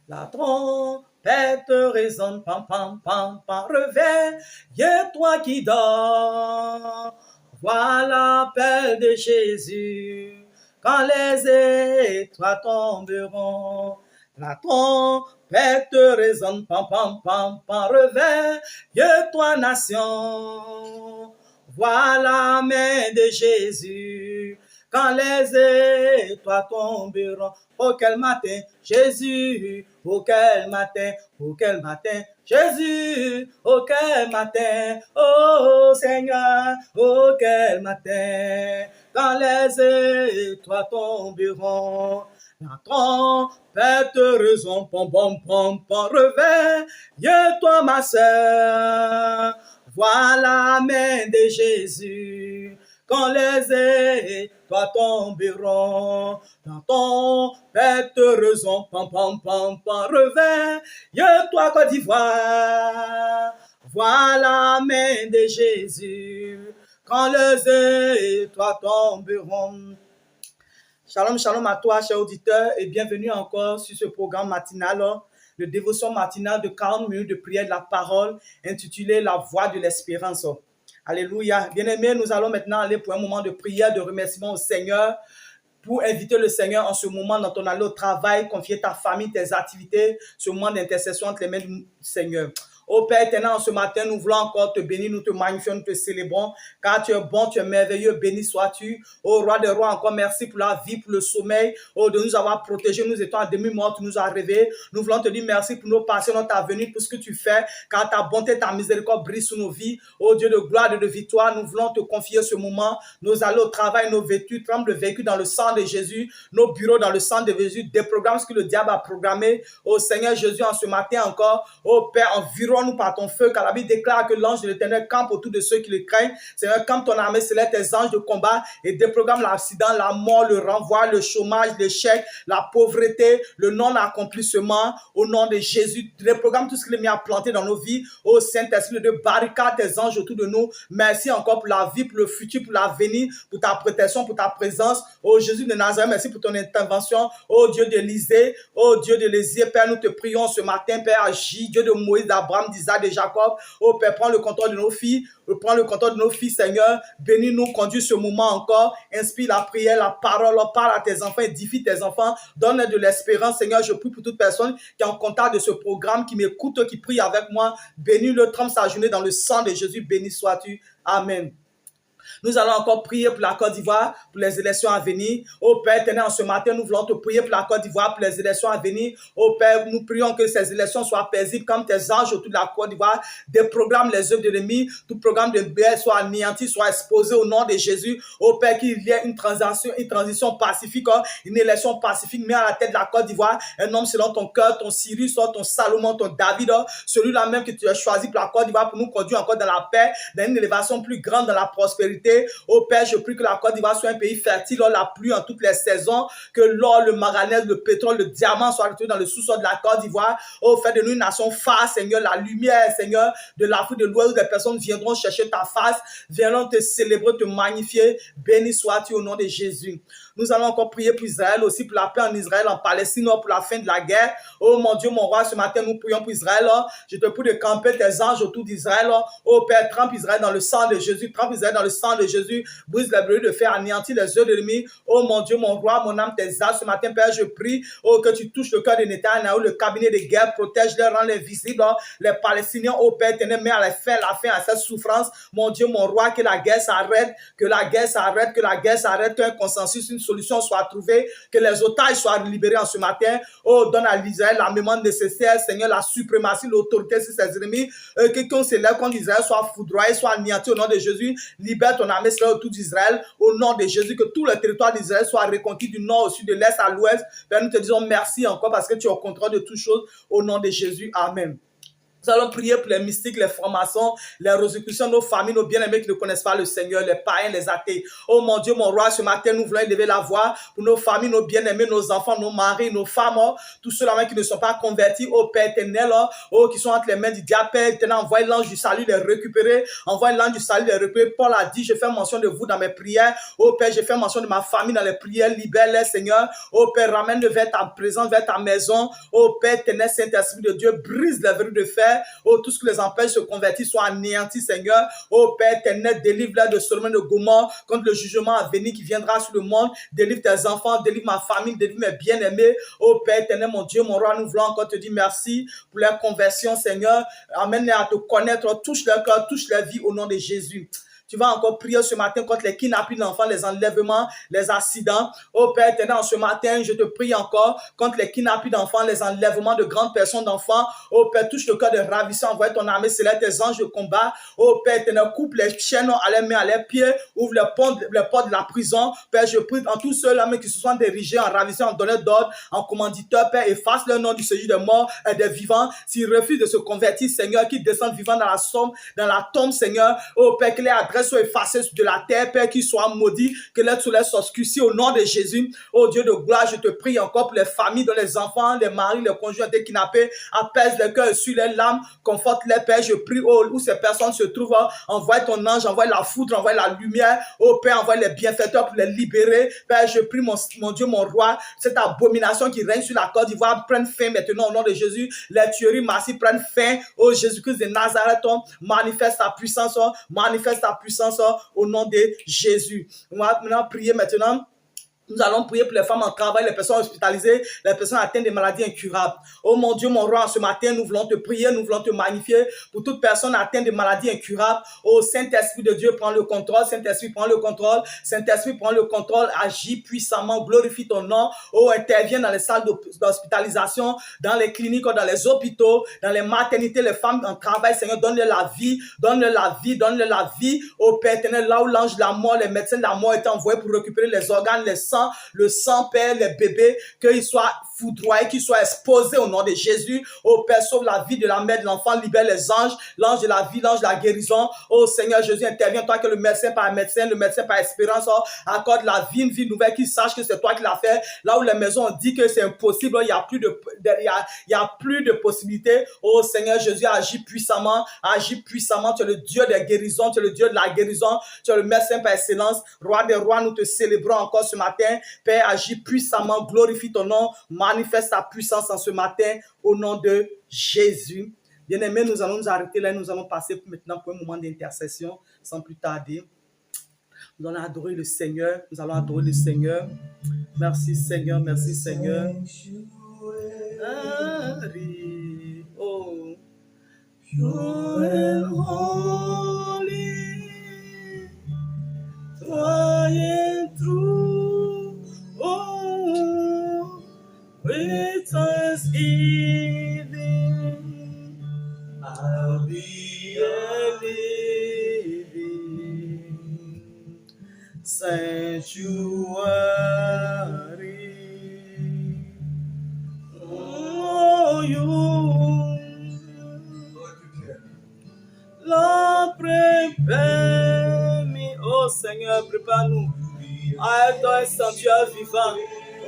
La trompette résonne, pam, pam, pam, pam, réveille-toi qui dors. Voilà l'appel de Jésus, quand les étoiles tomberont. La trompette résonne, pam, pam, pam, pam, réveille-toi nation. Voilà la main de Jésus, quand les étoiles tomberont. Oh, quel matin, Jésus, oh, quel matin, Jésus, oh, quel matin, oh, Seigneur, oh, quel matin, quand les étoiles tomberont. La trompette résonne, pom, pom, pom, pom, réveille-toi, ma sœur. Voilà la main de Jésus, quand les étoiles tomberont. Dans ton pète raison, pam, pam, pam, pam, réveille-toi, Côte d'Ivoire. Voilà la main de Jésus, quand les étoiles tomberont. Shalom, shalom à toi, cher auditeur, et bienvenue encore sur ce programme matinal, de dévotion matinale de 40 minutes de prière de la parole, intitulé La voix de l'espérance. Alléluia. Bien-aimés, nous allons maintenant aller pour un moment de prière, de remerciement au Seigneur, pour inviter le Seigneur en ce moment dans ton allée au travail, confier ta famille, tes activités, ce moment d'intercession entre les mains du Seigneur. Ô Père éternel, ce matin, nous voulons encore te bénir, nous te magnifions, nous te célébrons, car tu es bon, tu es merveilleux, béni sois-tu. Ô Roi des rois, encore merci pour la vie, pour le sommeil, de nous avoir protégés, nous étions à demi-mort, tu nous as réveillés. Nous voulons te dire merci pour nos passés, notre avenir, pour ce que tu fais, car ta bonté, ta miséricorde brille sur nos vies. Ô Dieu de gloire et de victoire, nous voulons te confier ce moment, nos allées au travail, nos vêtus, tremble le véhicule dans le sang de Jésus, nos bureaux dans le sang de Jésus, des programmes que le diable a programmés. Ô Seigneur Jésus, en ce matin encore, ô Père, environne-nous par ton feu, car la Bible déclare que l'ange de l'Éternel campe autour de ceux qui le craignent. Seigneur, campe ton armée céleste, tes anges de combat, et déprogramme l'accident, la mort, le renvoi, le chômage, l'échec, la pauvreté, le non-accomplissement. Au nom de Jésus, déprogramme tout ce qu'il est mis à planter dans nos vies. Ô Saint-Esprit de barricade tes anges autour de nous. Merci encore pour la vie, pour le futur, pour l'avenir, pour ta protection, pour ta présence. Ô Jésus de Nazareth, merci pour ton intervention. Ô Dieu d'Élysée, ô Dieu de l'Élysée, Père, nous te prions ce matin, Père, agis, Dieu de Moïse, d'Abraham, d'Isaac, de Jacob. Ô Père, prends le contrôle de nos filles, prends le contrôle de nos filles, Seigneur. Bénis-nous, conduis ce moment encore. Inspire la prière, la parole, parle à tes enfants, édifie tes enfants. Donne de l'espérance, Seigneur. Je prie pour toute personne qui est en contact de ce programme, qui m'écoute, qui prie avec moi. Bénis-le, trempe sa journée dans le sang de Jésus. Béni sois-tu. Amen. Nous allons encore prier pour la Côte d'Ivoire, pour les élections à venir. Ô Père éternel, en ce matin, nous voulons te prier pour la Côte d'Ivoire, pour les élections à venir. Ô Père, nous prions que ces élections soient paisibles comme tes anges autour de la Côte d'Ivoire. Des programmes, les œuvres de l'ennemi, tout programme de BL soit anéanti, soit exposé au nom de Jésus. Ô Père, qu'il y ait une transition pacifique, une élection pacifique, mais à la tête de la Côte d'Ivoire, un homme selon ton cœur, ton Cyrus, ton Salomon, ton David, celui-là même que tu as choisi pour la Côte d'Ivoire pour nous conduire encore dans la paix, dans une élévation plus grande, dans la prospérité. Ô Père, je prie que la Côte d'Ivoire soit un pays fertile, la pluie en toutes les saisons, que l'or, le manganèse, le pétrole, le diamant soient retrouvés dans le sous-sol de la Côte d'Ivoire. Ô fais de nous une nation phare, Seigneur, la lumière, Seigneur, de l'Afrique de l'Ouest, où des personnes viendront chercher ta face, viendront te célébrer, te magnifier. Béni sois-tu au nom de Jésus. Nous allons encore prier pour Israël aussi, pour la paix en Israël, en Palestine, pour la fin de la guerre. Oh mon Dieu, mon roi, ce matin, nous prions pour Israël. Je te prie de camper tes anges autour d'Israël. Oh Père, trempe Israël dans le sang de Jésus. Trempe Israël dans le sang de Jésus. Brise les brûlures de fer, anéantis les œufs de l'ennemi. Oh mon Dieu, mon roi, mon âme, tes âmes. Ce matin, Père, je prie que tu touches le cœur de Netanyahou, le cabinet de guerre. Protège-les, rends-les visibles. Les Palestiniens, oh Père, mets à faire la fin à cette souffrance. Mon Dieu, mon roi, que la guerre s'arrête. Que la guerre s'arrête. Que la guerre s'arrête. Qu'un consensus, une solution soit trouvée, que les otages soient libérés en ce matin. Oh, donne à l'Israël l'armement nécessaire, Seigneur, la suprématie, l'autorité sur ses ennemis. Quelqu'un s'élève contre Israël soit foudroyé, soit anéanti au nom de Jésus. Libère ton armée, Seigneur, autour d'Israël. Au nom de Jésus, que tout le territoire d'Israël soit reconquis du nord au sud, de l'est à l'ouest. Père, nous te disons merci encore parce que tu es au contrôle de toutes choses. Au nom de Jésus, Amen. Nous allons prier pour les mystiques, les francs-maçons, les rosicruciens, nos familles, nos bien-aimés qui ne connaissent pas le Seigneur, les païens, les athées. Oh mon Dieu, mon roi, ce matin, nous voulons élever la voix pour nos familles, nos bien-aimés, nos enfants, nos maris, nos femmes, tous ceux-là qui ne sont pas convertis, oh Père éternel, qui sont entre les mains du diable, Père éternel, envoie l'ange du salut les récupérer, envoie l'ange du salut les récupérer. Paul a dit, je fais mention de vous dans mes prières. Oh Père, je fais mention de ma famille dans les prières, libère-les, Seigneur. Oh Père, ramène-le vers ta présence, vers ta maison. Oh Père éternel, Saint-Esprit de Dieu, brise les verrous de fer. Oh, tout ce qui les empêche de se convertir soit anéanti, Seigneur. Oh, Père éternel, délivre-les de Sodome et de Gomorrhe contre le jugement à venir qui viendra sur le monde. Délivre tes enfants, délivre ma famille, délivre mes bien-aimés. Oh, Père éternel, mon Dieu, mon roi, nous voulons encore te dire merci pour la conversion, Seigneur. Amène-les à te connaître, touche leur cœur, touche leur vie au nom de Jésus. Tu vas encore prier ce matin contre les kidnappings d'enfants, les enlèvements, les accidents. Oh Père éternel, ce matin, je te prie encore contre les kidnappings d'enfants, les enlèvements de grandes personnes d'enfants. Oh Père, touche le cœur de ravisseurs, envoie ton armée céleste, tes anges de combat. Oh Père éternel, coupe les chaînes à leurs mains, à leurs pieds, ouvre les portes de la prison. Père, je prie en tous ceux-là qui se sont dirigés en ravissant, en donneur d'ordre, en commanditeur. Père, efface le nom du séjour des morts et des vivants. S'ils refusent de se convertir, Seigneur, qu'ils descendent vivants dans la tombe, Seigneur. Oh Père, que les adresses soient effacées de la terre, Père, qu'ils soient maudits, que les soleils soient obscurcis au nom de Jésus. Oh Dieu de gloire, je te prie encore pour les familles, dont les enfants, les maris, les conjoints des kidnappés, apaise les cœurs, sur les larmes, conforte les Père. Je prie, oh, où ces personnes se trouvent, envoie ton ange, envoie la foudre, envoie la lumière. Oh Père, envoie les bienfaiteurs pour les libérer. Père, je prie, mon Dieu, mon roi, cette abomination qui règne sur la Côte d'Ivoire prenne fin maintenant au nom de Jésus. Les tueries massives prennent fin. Oh Jésus-Christ de Nazareth, manifeste ta puissance, au nom de Jésus. On va maintenant prier maintenant. Nous allons prier pour les femmes en travail, les personnes hospitalisées, les personnes atteintes de maladies incurables. Oh mon Dieu, mon roi, ce matin, nous voulons te prier, nous voulons te magnifier pour toute personne atteinte de maladies incurables. Oh Saint-Esprit de Dieu, prends le contrôle. Saint-Esprit, prends le contrôle. Saint-Esprit, prends le contrôle. Agis puissamment, glorifie ton nom. Oh, interviens dans les salles d'hospitalisation, dans les cliniques, dans les hôpitaux, dans les maternités, les femmes en travail. Seigneur, donne-leur la vie, donne-leur la vie, donne-leur la vie. Oh Père éternel, là où l'ange de la mort, les médecins de la mort étaient envoyés pour récupérer les organes, le sang, Père, les bébés, qu'ils soient foudroyés, qu'ils soient exposés au nom de Jésus. Oh Père, sauve la vie de la mère, de l'enfant, libère les anges, l'ange de la vie, l'ange de la guérison. Oh Seigneur Jésus, interviens, toi que le médecin par médecin, le médecin par espérance, accorde la vie, une vie nouvelle, qu'ils sachent que c'est toi qui l'as fait. Là où les maisons ont dit que c'est impossible, il n'y a plus de possibilités. Oh Seigneur Jésus, agis puissamment, tu es le Dieu des guérisons, tu es le Dieu de la guérison, tu es le médecin par excellence. Roi des rois, nous te célébrons encore ce matin. Père, agis puissamment, glorifie ton nom, manifeste ta puissance en ce matin, au nom de Jésus. Bien-aimés, nous allons nous arrêter là, nous allons passer maintenant pour un moment d'intercession, sans plus tarder. Nous allons adorer le Seigneur, nous allons adorer le Seigneur. Merci Seigneur, merci Seigneur. Oh, pure and holy, tried and true. Oh, with thanksgiving, I'll be a living sanctuary. Oh, you, Lord, prepare me. Oh Seigneur, prépare-nous à être un sanctuaire vivant.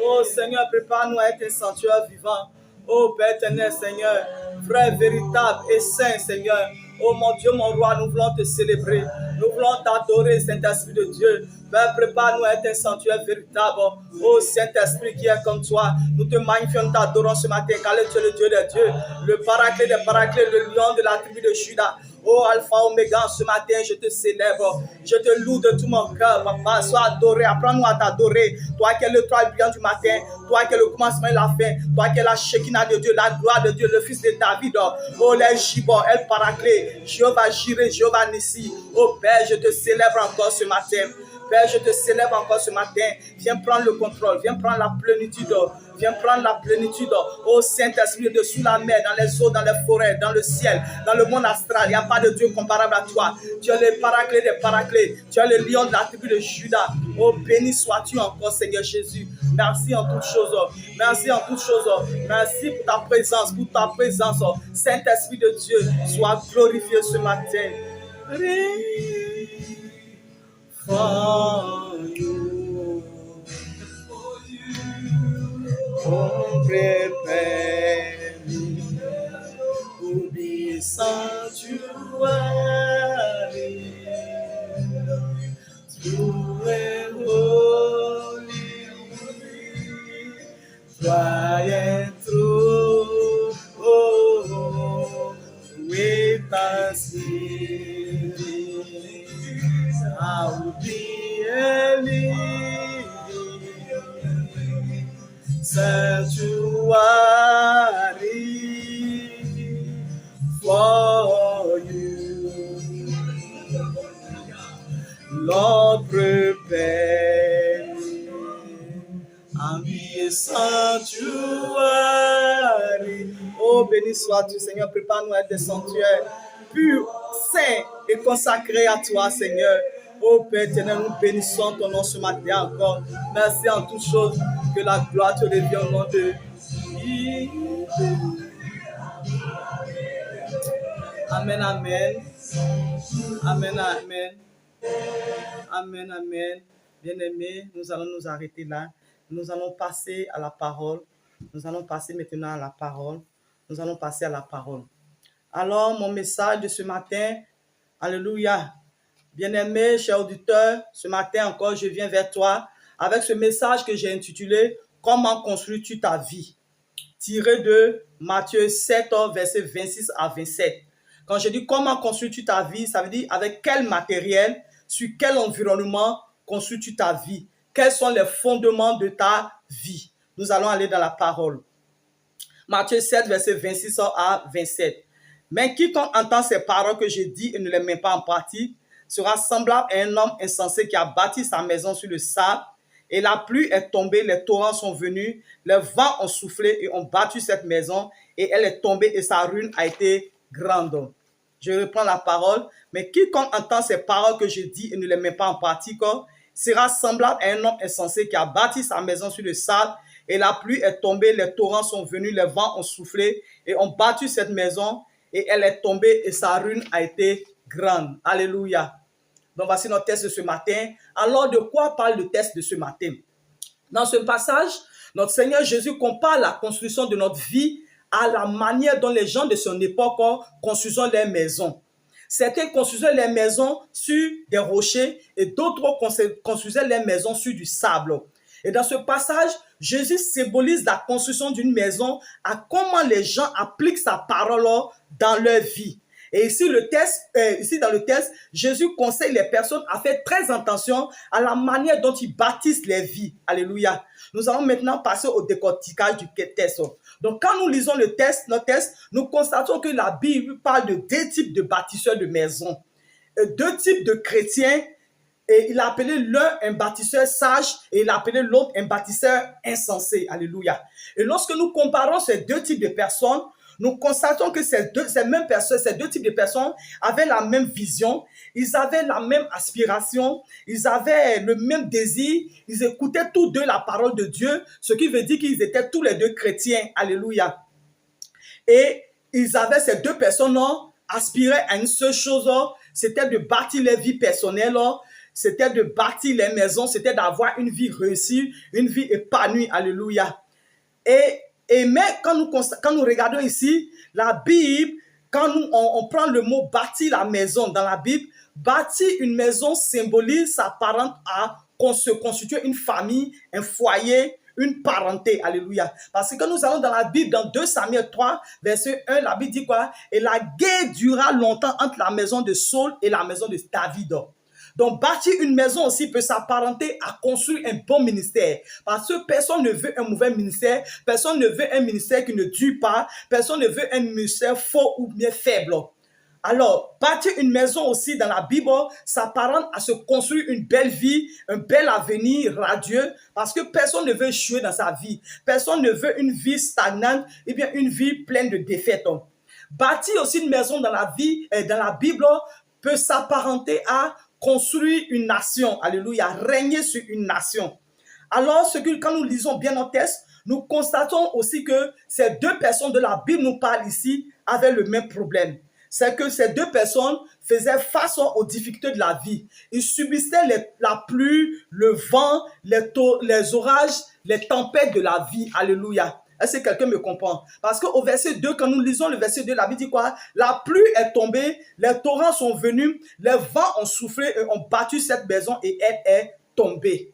Oh Seigneur, prépare-nous à être un sanctuaire vivant. Oh Père éternel, Seigneur, frère véritable et saint, Seigneur. Oh mon Dieu, mon roi, nous voulons te célébrer. Nous voulons t'adorer, Saint-Esprit de Dieu. Père, prépare-nous à être un sanctuaire véritable. Oh Saint-Esprit qui est comme toi, nous te magnifions, nous t'adorons ce matin, car tu es le Dieu des dieux, le paraclet des paraclets, le lion de la tribu de Juda. Oh Alpha Oméga, ce matin je te célèbre, je te loue de tout mon cœur, papa. Sois adoré, apprends-nous à t'adorer. Toi qui es le toit brillant du matin, toi qui es le commencement et la fin, toi qui es la Shekinah de Dieu, la gloire de Dieu, le fils de David. Oh les Gibor, El Paraclet, Jéhovah Jireh, Jéhovah Nissi. Oh Père, je te célèbre encore ce matin. Père, je te célèbre encore ce matin. Viens prendre le contrôle, viens prendre la plénitude. Viens prendre la plénitude. Ô Saint-Esprit, de sous la mer, dans les eaux, dans les forêts, dans le ciel, dans le monde astral. Il n'y a pas de Dieu comparable à toi. Tu es le paraclet des paraclets. Tu es le lion de la tribu de Judas. Oh, béni sois-tu encore, Seigneur Jésus. Merci en toutes choses. Merci en toutes choses. Merci pour ta présence, pour ta présence. Saint-Esprit de Dieu, sois glorifié ce matin. For you, oh, prepare me to be sanctuary, true and holy, tried and true, oh, with thanksgiving. I will be a living sanctuary for you. Lord, prepare me and be a sanctuary. Oh, béni sois-tu, Seigneur, prépare-nous à être des sanctuaires purs, saints et consacrés à toi, Seigneur. Oh Père éternel, nous bénissons ton nom ce matin encore. Merci en toutes choses. Que la gloire te revienne au nom de Amen, amen. Amen, amen. Amen, amen. Bien-aimés, nous allons nous arrêter là. Nous allons passer à la parole. Nous allons passer maintenant à la parole. Nous allons passer à la parole. Alors, mon message de ce matin, alléluia. Bien-aimé, cher auditeur, ce matin encore, je viens vers toi avec ce message que j'ai intitulé « Comment construis-tu ta vie ?» tiré de Matthieu 7, versets 26 à 27. Quand je dis « Comment construis-tu ta vie ?» ça veut dire avec quel matériel, sur quel environnement construis-tu ta vie? Quels sont les fondements de ta vie? Nous allons aller dans la parole. Matthieu 7, versets 26 à 27. « Mais quiconque entend ces paroles que je dis et ne les met pas en pratique, sera semblable à un homme insensé qui a bâti sa maison sur le sable, et la pluie est tombée, les torrents sont venus, les vents ont soufflé et ont battu cette maison, et elle est tombée et sa ruine a été grande. » Je reprends la parole. « Mais quiconque entend ces paroles que je dis et ne les met pas en pratique, sera semblable à un homme insensé qui a bâti sa maison sur le sable, et la pluie est tombée, les torrents sont venus, les vents ont soufflé et ont battu cette maison, et elle est tombée et sa ruine a été grande. » Alléluia. Donc voici notre texte de ce matin. Alors de quoi parle le texte de ce matin? Dans ce passage, notre Seigneur Jésus compare la construction de notre vie à la manière dont les gens de son époque construisaient leurs maisons. Certains construisaient leurs maisons sur des rochers et d'autres construisaient leurs maisons sur du sable. Et dans ce passage, Jésus symbolise la construction d'une maison à comment les gens appliquent sa parole dans leur vie. Et ici, dans le texte, Jésus conseille les personnes à faire très attention à la manière dont ils bâtissent les vies. Alléluia. Nous allons maintenant passer au décortiquage du texte. Donc, quand nous lisons notre texte, nous constatons que la Bible parle de deux types de bâtisseurs de maisons, deux types de chrétiens. Et il a appelé l'un un bâtisseur sage et il a appelé l'autre un bâtisseur insensé. Alléluia. Et lorsque nous comparons ces deux types de personnes, nous constatons que ces deux types de personnes avaient la même vision, ils avaient la même aspiration, ils avaient le même désir, ils écoutaient tous deux la parole de Dieu, ce qui veut dire qu'ils étaient tous les deux chrétiens. Alléluia. Et ces deux personnes aspiraient à une seule chose, c'était de bâtir leur vie personnelle, c'était de bâtir les maisons, c'était d'avoir une vie réussie, une vie épanouie. Alléluia. Mais quand nous regardons ici, la Bible, quand on prend le mot bâtir la maison dans la Bible, bâtir une maison symbolise, s'apparente à se constituer une famille, un foyer, une parenté. Alléluia. Parce que nous allons dans la Bible, dans 2 Samuel 3, verset 1, la Bible dit quoi? Et la guerre dura longtemps entre la maison de Saul et la maison de David. Donc, bâtir une maison aussi peut s'apparenter à construire un bon ministère. Parce que personne ne veut un mauvais ministère. Personne ne veut un ministère qui ne dure pas. Personne ne veut un ministère faux ou bien faible. Alors, bâtir une maison aussi dans la Bible s'apparente à se construire une belle vie, un bel avenir radieux, parce que personne ne veut échouer dans sa vie. Personne ne veut une vie stagnante, et bien une vie pleine de défaites. Bâtir aussi une maison dans la vie, dans la Bible, peut s'apparenter à construire une nation. Alléluia, régner sur une nation. Alors, quand nous lisons bien nos textes, nous constatons aussi que ces deux personnes de la Bible nous parlent ici avaient le même problème. C'est que ces deux personnes faisaient face aux difficultés de la vie. Ils subissaient la pluie, le vent, les orages, les tempêtes de la vie. Alléluia. Est-ce que quelqu'un me comprend? Parce qu'au verset 2, quand nous lisons le verset 2, la Bible dit quoi? La pluie est tombée, les torrents sont venus, les vents ont soufflé et ont battu cette maison et elle est tombée.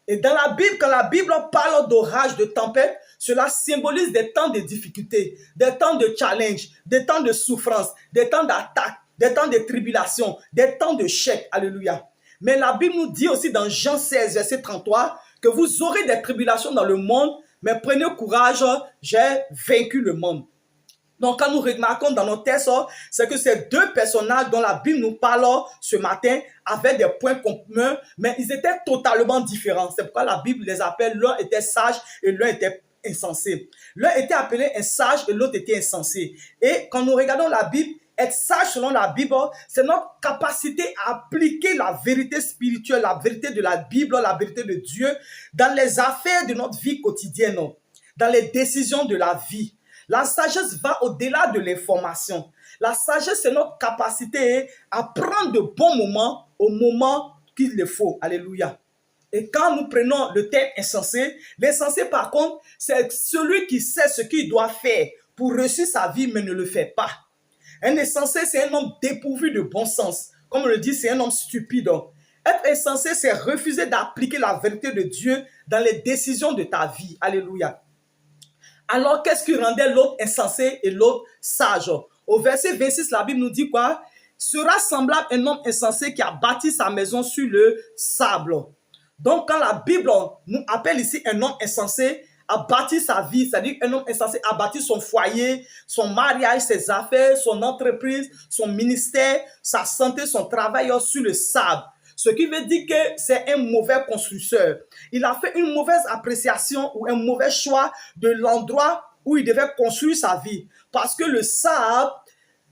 Et dans la Bible, quand la Bible parle d'orage, de tempête, cela symbolise des temps de difficulté, des temps de challenge, des temps de souffrance, des temps d'attaque, des temps de tribulation, des temps de chèque. Alléluia. Mais la Bible nous dit aussi dans Jean 16, verset 33, que vous aurez des tribulations dans le monde, mais prenez courage, j'ai vaincu le monde. Donc, quand nous remarquons dans nos textes, c'est que ces deux personnages dont la Bible nous parle ce matin avaient des points communs, mais ils étaient totalement différents. C'est pourquoi la Bible les appelle, l'un était sage et l'un était insensé. L'un était appelé un sage et l'autre était insensé. Et quand nous regardons la Bible, être sage selon la Bible, c'est notre capacité à appliquer la vérité spirituelle, la vérité de la Bible, la vérité de Dieu dans les affaires de notre vie quotidienne, dans les décisions de la vie. La sagesse va au-delà de l'information. La sagesse, c'est notre capacité à prendre de bons moments au moment qu'il le faut. Alléluia. Et quand nous prenons le terme insensé, l'insensé par contre, c'est celui qui sait ce qu'il doit faire pour réussir sa vie mais ne le fait pas. Un insensé, c'est un homme dépourvu de bon sens. Comme on le dit, c'est un homme stupide. Être insensé, c'est refuser d'appliquer la vérité de Dieu dans les décisions de ta vie. Alléluia. Alors, qu'est-ce qui rendait l'autre insensé et l'autre sage? Au verset 26, la Bible nous dit quoi? Sera semblable à un homme insensé qui a bâti sa maison sur le sable. Donc, quand la Bible nous appelle ici un homme insensé a bâti sa vie, c'est-à-dire qu'un homme insensé a bâti son foyer, son mariage, ses affaires, son entreprise, son ministère, sa santé, son travail sur le sable. Ce qui veut dire que c'est un mauvais constructeur. Il a fait une mauvaise appréciation ou un mauvais choix de l'endroit où il devait construire sa vie. Parce que le sable,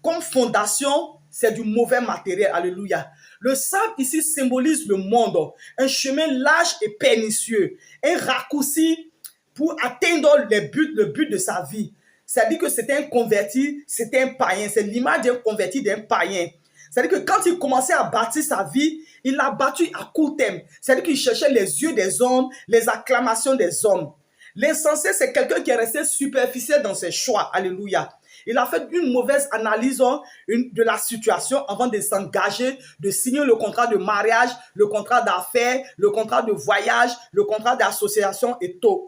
comme fondation, c'est du mauvais matériel. Alléluia. Le sable ici symbolise le monde, un chemin large et pernicieux, un raccourci pour atteindre le but de sa vie. C'est-à-dire que c'était un converti, c'était un païen. C'est l'image d'un converti, d'un païen. C'est-à-dire que quand il commençait à bâtir sa vie, il l'a bâti à court terme. C'est-à-dire qu'il cherchait les yeux des hommes, les acclamations des hommes. L'insensé, c'est quelqu'un qui est resté superficiel dans ses choix. Alléluia. Il a fait une mauvaise analyse de la situation avant de s'engager, de signer le contrat de mariage, le contrat d'affaires, le contrat de voyage, le contrat d'association et tout.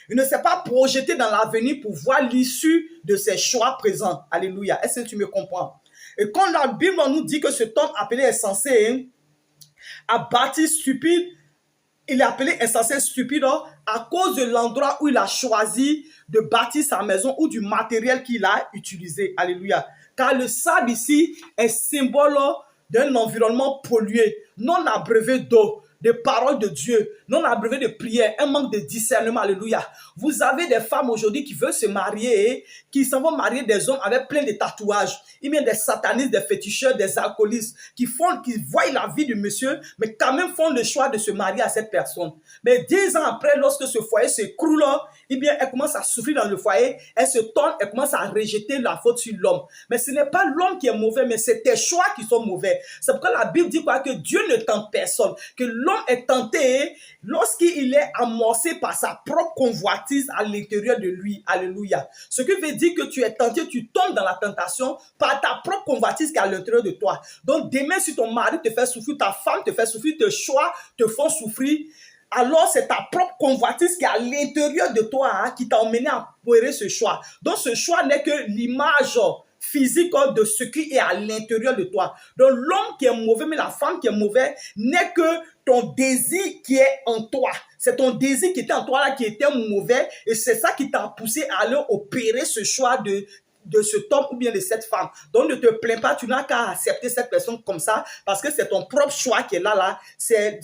Il ne s'est pas projeté dans l'avenir pour voir l'issue de ses choix présents. Alléluia. Est-ce que tu me comprends? Et quand la Bible nous dit que cet homme appelé insensé a bâti stupide, il est appelé insensé stupide à cause de l'endroit où il a choisi de bâtir sa maison ou du matériel qu'il a utilisé. Alléluia. Car le sable ici est symbole d'un environnement pollué, non abreuvé d'eau, de paroles de Dieu, non abreuvé de prière, un manque de discernement. Alléluia. Vous avez des femmes aujourd'hui qui veulent se marier, qui s'en vont marier des hommes avec plein de tatouages. Il y a des satanistes, des féticheurs, des alcoolistes qui voient la vie du monsieur, mais quand même font le choix de se marier à cette personne. Mais 10 ans après, lorsque ce foyer s'écroule, eh bien, elle commence à souffrir dans le foyer, elle se tourne, elle commence à rejeter la faute sur l'homme. Mais ce n'est pas l'homme qui est mauvais, mais c'est tes choix qui sont mauvais. C'est pourquoi la Bible dit quoi? Que Dieu ne tente personne, que l'homme est tenté lorsqu'il est amorcé par sa propre convoitise à l'intérieur de lui. Alléluia. Ce qui veut dire que tu es tenté, tu tombes dans la tentation par ta propre convoitise qui est à l'intérieur de toi. Donc demain, si ton mari te fait souffrir, ta femme te fait souffrir, tes choix te font souffrir, alors c'est ta propre convoitise qui est à l'intérieur de toi qui t'a emmené à opérer ce choix. Donc ce choix n'est que l'image physique de ce qui est à l'intérieur de toi. Donc l'homme qui est mauvais, mais la femme qui est mauvaise n'est que ton désir qui est en toi. C'est ton désir qui était en toi là qui était mauvais et c'est ça qui t'a poussé à aller opérer ce choix de cet homme ou bien de cette femme. Donc ne te plains pas, tu n'as qu'à accepter cette personne comme ça parce que c'est ton propre choix qui est là. C'est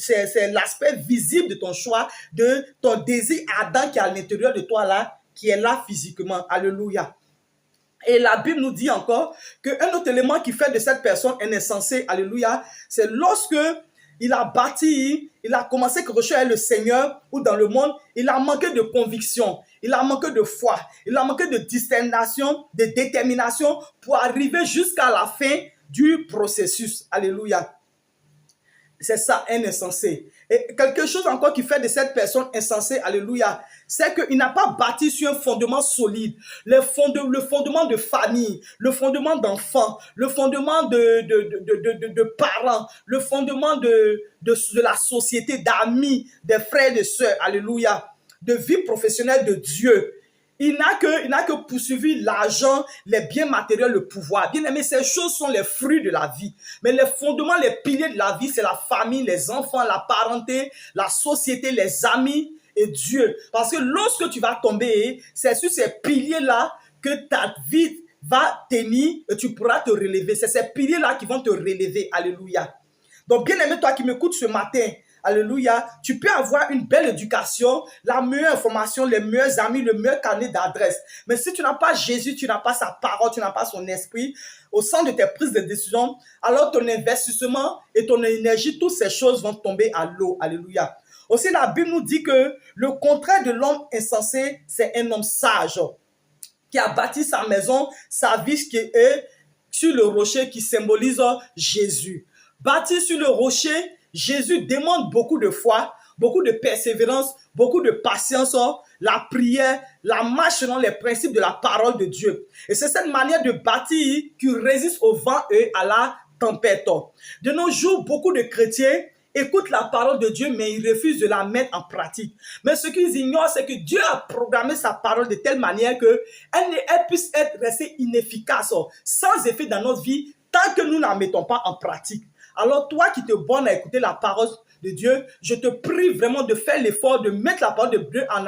l'aspect visible de ton choix, de ton désir ardent qui est à l'intérieur de toi là, qui est là physiquement. Alléluia. Et la Bible nous dit encore qu'un autre élément qui fait de cette personne un insensé, alléluia, c'est lorsque il a bâti, il a commencé à rechercher le Seigneur ou dans le monde, il a manqué de conviction, il a manqué de foi, il a manqué de discernement, de détermination pour arriver jusqu'à la fin du processus. Alléluia. C'est ça, un insensé. Et quelque chose encore qui fait de cette personne insensée, alléluia, c'est qu'il n'a pas bâti sur un fondement solide. Le fondement de famille, le fondement d'enfants, le fondement de parents, le fondement de la société, d'amis, des frères et de sœurs, alléluia, de vie professionnelle de Dieu. Il n'a que poursuivi l'argent, les biens matériels, le pouvoir. Bien aimé, ces choses sont les fruits de la vie. Mais les fondements, les piliers de la vie, c'est la famille, les enfants, la parenté, la société, les amis et Dieu. Parce que lorsque tu vas tomber, c'est sur ces piliers-là que ta vie va tenir et tu pourras te relever. C'est ces piliers-là qui vont te relever. Alléluia. Donc, bien aimé, toi qui m'écoutes ce matin, alléluia, tu peux avoir une belle éducation, la meilleure information, les meilleurs amis, le meilleur carnet d'adresse. Mais si tu n'as pas Jésus, tu n'as pas sa parole, tu n'as pas son esprit au centre de tes prises de décision, alors ton investissement et ton énergie, toutes ces choses vont tomber à l'eau. Alléluia. Aussi, la Bible nous dit que le contraire de l'homme insensé, c'est un homme sage qui a bâti sa maison, sa vie qui est sur le rocher qui symbolise Jésus. Bâti sur le rocher, Jésus demande beaucoup de foi, beaucoup de persévérance, beaucoup de patience, la prière, la marche selon les principes de la parole de Dieu. Et c'est cette manière de bâtir qui résiste au vent et à la tempête. De nos jours, beaucoup de chrétiens écoutent la parole de Dieu, mais ils refusent de la mettre en pratique. Mais ce qu'ils ignorent, c'est que Dieu a programmé sa parole de telle manière qu'elle puisse rester inefficace, sans effet dans notre vie, tant que nous ne la mettons pas en pratique. Alors toi qui te bornes à écouter la parole de Dieu, je te prie vraiment de faire l'effort de mettre la parole de Dieu en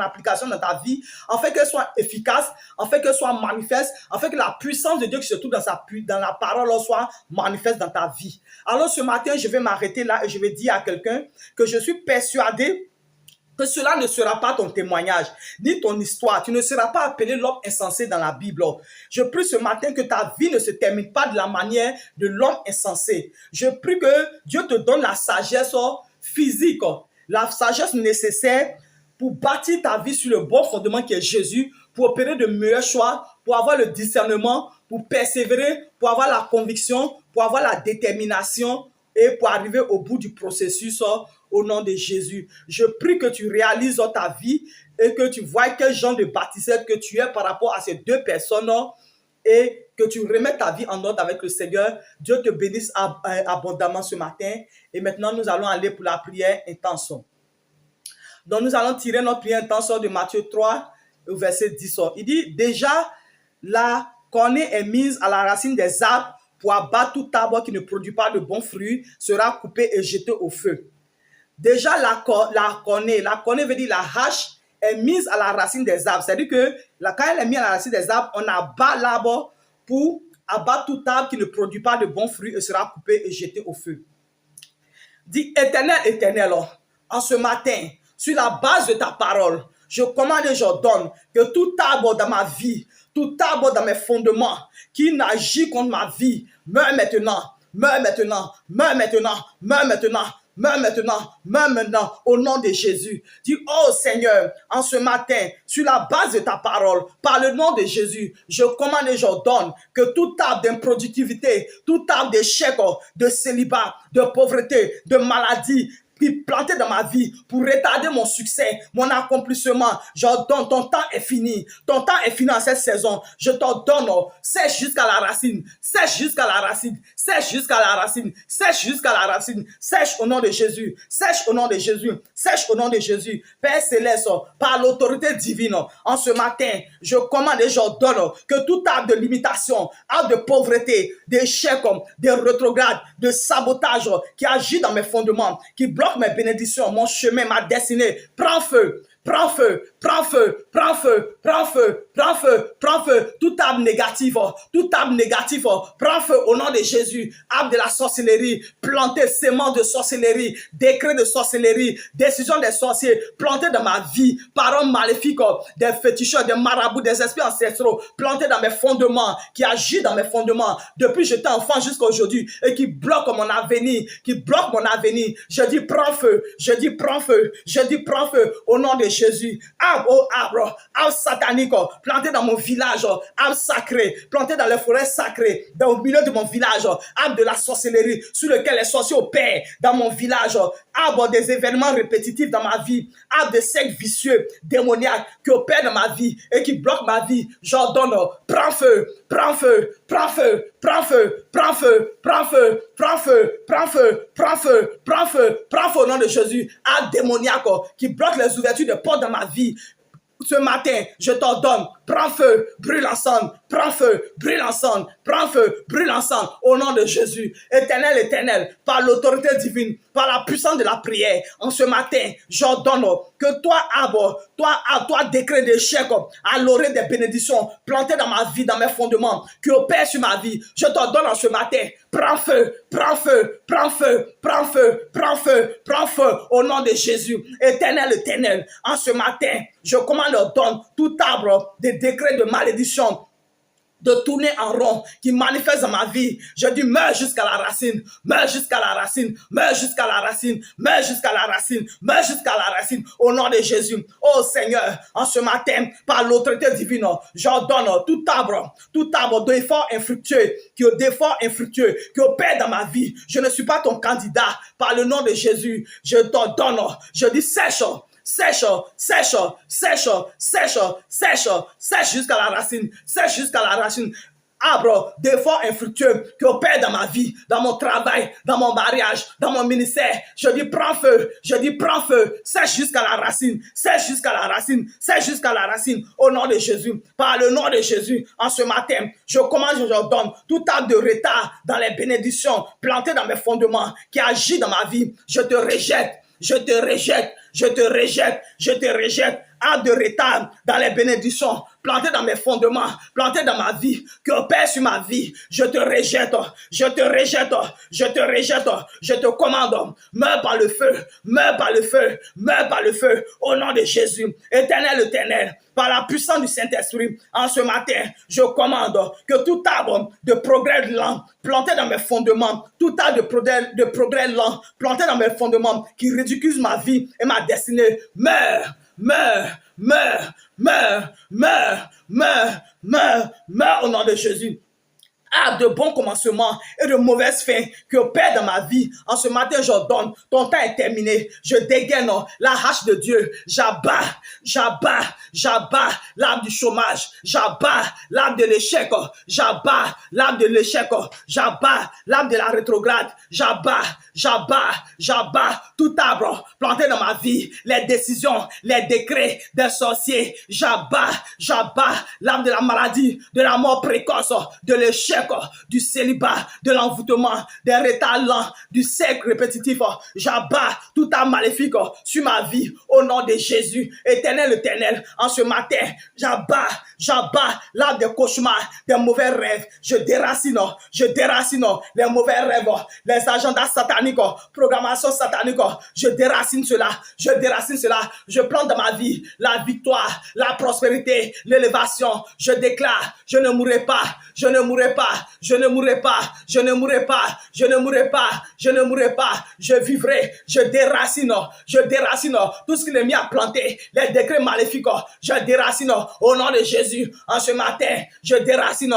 application dans ta vie, afin qu'elle soit efficace, afin qu'elle soit manifeste, afin que la puissance de Dieu qui se trouve dans la parole soit manifeste dans ta vie. Alors ce matin, je vais m'arrêter là et je vais dire à quelqu'un que je suis persuadé que cela ne sera pas ton témoignage, ni ton histoire. Tu ne seras pas appelé l'homme insensé dans la Bible. Je prie ce matin que ta vie ne se termine pas de la manière de l'homme insensé. Je prie que Dieu te donne la sagesse physique, la sagesse nécessaire pour bâtir ta vie sur le bon fondement qui est Jésus, pour opérer de meilleurs choix, pour avoir le discernement, pour persévérer, pour avoir la conviction, pour avoir la détermination et pour arriver au bout du processus au nom de Jésus. Je prie que tu réalises ta vie et que tu vois quel genre de baptiseur que tu es par rapport à ces deux personnes et que tu remettes ta vie en ordre avec le Seigneur. Dieu te bénisse abondamment ce matin. Et maintenant, nous allons aller pour la prière intense. Donc, nous allons tirer notre prière intense de Matthieu 3, verset 10. Il dit, déjà, la cornée est mise à la racine des arbres pour abattre tout arbre qui ne produit pas de bons fruits, sera coupé et jeté au feu. Déjà, la cornée veut dire la hache est mise à la racine des arbres. C'est-à-dire que quand elle est mise à la racine des arbres, on abat l'arbre pour abattre tout arbre qui ne produit pas de bons fruits et sera coupé et jeté au feu. Dis, Éternel, Éternel, en ce matin, sur la base de ta parole, je commande et j'ordonne que tout arbre dans ma vie, tout arbre dans mes fondements qui n'agit contre ma vie, meurt maintenant, meurt maintenant, meurt maintenant, meurt maintenant. Meurs maintenant, au nom de Jésus. Dis, oh Seigneur, en ce matin, sur la base de ta parole, par le nom de Jésus, je commande et j'ordonne que tout arbre d'improductivité, tout arbre d'échec, de célibat, de pauvreté, de maladie, qui planté dans ma vie pour retarder mon succès, mon accomplissement. J'ordonne, ton temps est fini. Ton temps est fini en cette saison. Je t'ordonne, sèche jusqu'à la racine. Sèche jusqu'à la racine. Sèche jusqu'à la racine. Sèche jusqu'à la racine. Sèche au nom de Jésus. Sèche au nom de Jésus. Sèche au nom de Jésus. Père Céleste, par l'autorité divine, en ce matin, je commande et j'ordonne que tout arbre de limitation, arbre de pauvreté, d'échec, de rétrograde, de sabotage qui agit dans mes fondements, qui bloque mes bénédictions, mon chemin, ma destinée, prends feu, prends feu, prends feu, prends feu, prends feu, prends feu, prends prends feu. Tout arbre négatif, prends feu au nom de Jésus. Arbre de la sorcellerie, planté, sément de sorcellerie, décret de sorcellerie, décision des sorciers, planté dans ma vie, paroles maléfiques, des féticheurs, des marabouts, des esprits ancestraux, planté dans mes fondements, qui agit dans mes fondements, depuis que j'étais enfant jusqu'à aujourd'hui, et qui bloque mon avenir, Je dis, prends feu, prends feu, au nom de Jésus. Arbre, arbre satanique, planté dans mon village, arbre sacré, planté dans les forêts sacrées, dans le milieu de mon village, arbre de la sorcellerie, sur lequel les sorciers opèrent dans mon village, arbre des événements répétitifs dans ma vie, arbre des cercles vicieux, démoniaques, qui opèrent dans ma vie et qui bloquent ma vie. J'ordonne, prends feu, prends feu, prends feu, prends feu, prends feu, prends feu, prends feu, prends feu, prends feu, prends feu, prends feu au nom de Jésus. Arbre démoniaque qui bloque les ouvertures de portes dans ma vie. Ce matin, je t'ordonne, prends feu, brûle ensemble, prends feu, brûle ensemble, prends feu, brûle ensemble, au nom de Jésus. Éternel, éternel, par l'autorité divine, par la puissance de la prière, en ce matin, j'ordonne que toi, arbre, toi, décret d'échec, à l'oreille des bénédictions, planté dans ma vie, dans mes fondements, qui opère sur ma vie, je t'ordonne en ce matin, prends feu, prends feu, prends feu, prends feu, prends feu, prends feu, au nom de Jésus. Éternel, éternel, en ce matin, je commande, donne tout arbre de décret de malédiction, de tourner en rond, qui manifeste dans ma vie. Je dis, meurs jusqu'à la racine, meurs jusqu'à la racine, meurs jusqu'à la racine, meurs jusqu'à la racine, meurs jusqu'à la racine, au nom de Jésus. Oh Seigneur, en ce matin, par l'autorité divine, j'ordonne tout arbre d'effort infructueux, qui opère dans ma vie. Je ne suis pas ton candidat, par le nom de Jésus. Je t'ordonne, je dis, sèche, sèche, sèche, sèche, sèche, sèche, sèche jusqu'à la racine, sèche jusqu'à la racine. Arbre d'efforts infructueux qui opère dans ma vie, dans mon travail, dans mon mariage, dans mon ministère. Je dis prends feu, sèche jusqu'à la racine, sèche jusqu'à la racine, sèche jusqu'à la racine, au nom de Jésus. Par le nom de Jésus, en ce matin, je commande, je donne tout arbre de retard dans les bénédictions plantées dans mes fondements qui agit dans ma vie. Je te rejette. Je te rejette, je te rejette, je te rejette. Arbre de retard dans les bénédictions, planté dans mes fondements, planté dans ma vie, qui opère sur ma vie. Je te rejette, je te rejette, je te rejette, je te commande. Meurs par le feu, meurs par le feu, meurs par le feu, au nom de Jésus. Éternel, éternel, par la puissance du Saint-Esprit, en ce matin, je commande que tout arbre de progrès lent, planté dans mes fondements, tout arbre de progrès lent, planté dans mes fondements, qui ridiculise ma vie et ma destinée, meurt. Meurs, meurs, meurs, meurs, meurs, meurs, meurs au nom de Jésus. Arbre de bon commencement et de mauvaise fin qui opère dans ma vie. En ce matin, j'ordonne, ton temps est terminé. Je dégaine la hache de Dieu. J'abats l'arbre du chômage. J'abats l'arbre de l'échec. J'abats l'arbre de l'échec. J'abats l'arbre de la rétrograde. J'abats tout arbre planté dans ma vie. Les décisions, les décrets des sorciers. J'abats l'arbre de la maladie, de la mort précoce, de l'échec, du célibat, de l'envoûtement, des retards lents, du cercle répétitif. J'abats tout arbre maléfique sur ma vie au nom de Jésus. Éternel, éternel, en ce matin, j'abats l'arbre des cauchemars, des mauvais rêves. Je déracine les mauvais rêves, les agendas sataniques, programmation satanique. Je déracine cela. Je plante dans ma vie la victoire, la prospérité, l'élévation. Je déclare, je ne mourrai pas, je ne mourrai pas, je ne mourrai pas, je ne mourrai pas, je ne mourrai pas, je ne mourrai pas, je vivrai, je déracine tout ce qu'il est mis à planter, les décrets maléfiques, je déracine au nom de Jésus. En ce matin, je déracine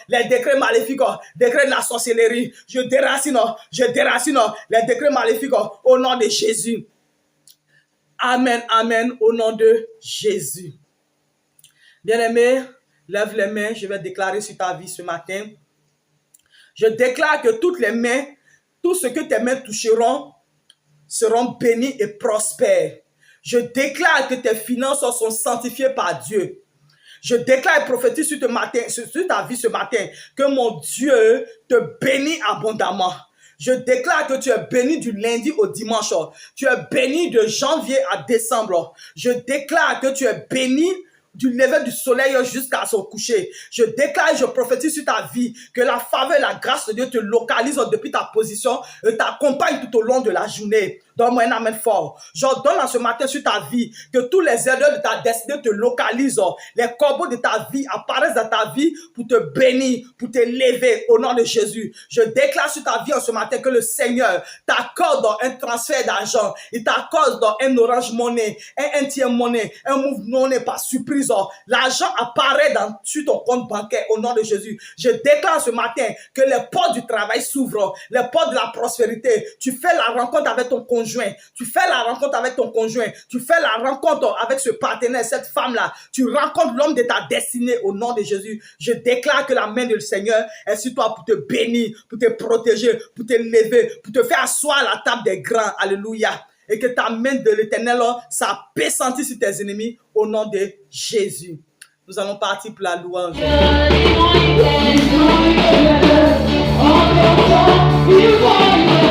les décrets maléfiques, décrets de la sorcellerie, je déracine les décrets maléfiques au nom de Jésus. Amen, amen, au nom de Jésus. Bien-aimé, lève les mains, je vais déclarer sur ta vie ce matin. Je déclare que toutes les mains, tout ce que tes mains toucheront, seront bénis et prospères. Je déclare que tes finances sont sanctifiées par Dieu. Je déclare et prophétise sur ta vie ce matin, que mon Dieu te bénit abondamment. Je déclare que tu es béni du lundi au dimanche. Tu es béni de janvier à décembre. Je déclare que tu es béni du lever du soleil jusqu'à son coucher. Je déclare et je prophétise sur ta vie que la faveur et la grâce de Dieu te localisent depuis ta position et t'accompagnent tout au long de la journée. Donne-moi un amen fort. J'ordonne en ce matin sur ta vie que tous les erreurs de ta destinée te localisent. Les corbeaux de ta vie apparaissent dans ta vie pour te bénir, pour te lever au nom de Jésus. Je déclare sur ta vie en ce matin que le Seigneur t'accorde un transfert d'argent. Il t'accorde un Orange Money, un MTN Money, un Move Money par surprise. L'argent apparaît sur ton compte bancaire au nom de Jésus. Je déclare ce matin que les portes du travail s'ouvrent, les portes de la prospérité. Tu fais la rencontre avec ton conjoint. Tu fais la rencontre avec ton conjoint. Tu fais la rencontre avec ce partenaire, cette femme-là. Tu rencontres l'homme de ta destinée au nom de Jésus. Je déclare que la main du Seigneur est sur toi pour te bénir, pour te protéger, pour te lever, pour te faire asseoir à la table des grands. Alléluia. Et que ta main de l'Éternel s'apesantit sur tes ennemis au nom de Jésus. Nous allons partir pour la louange. You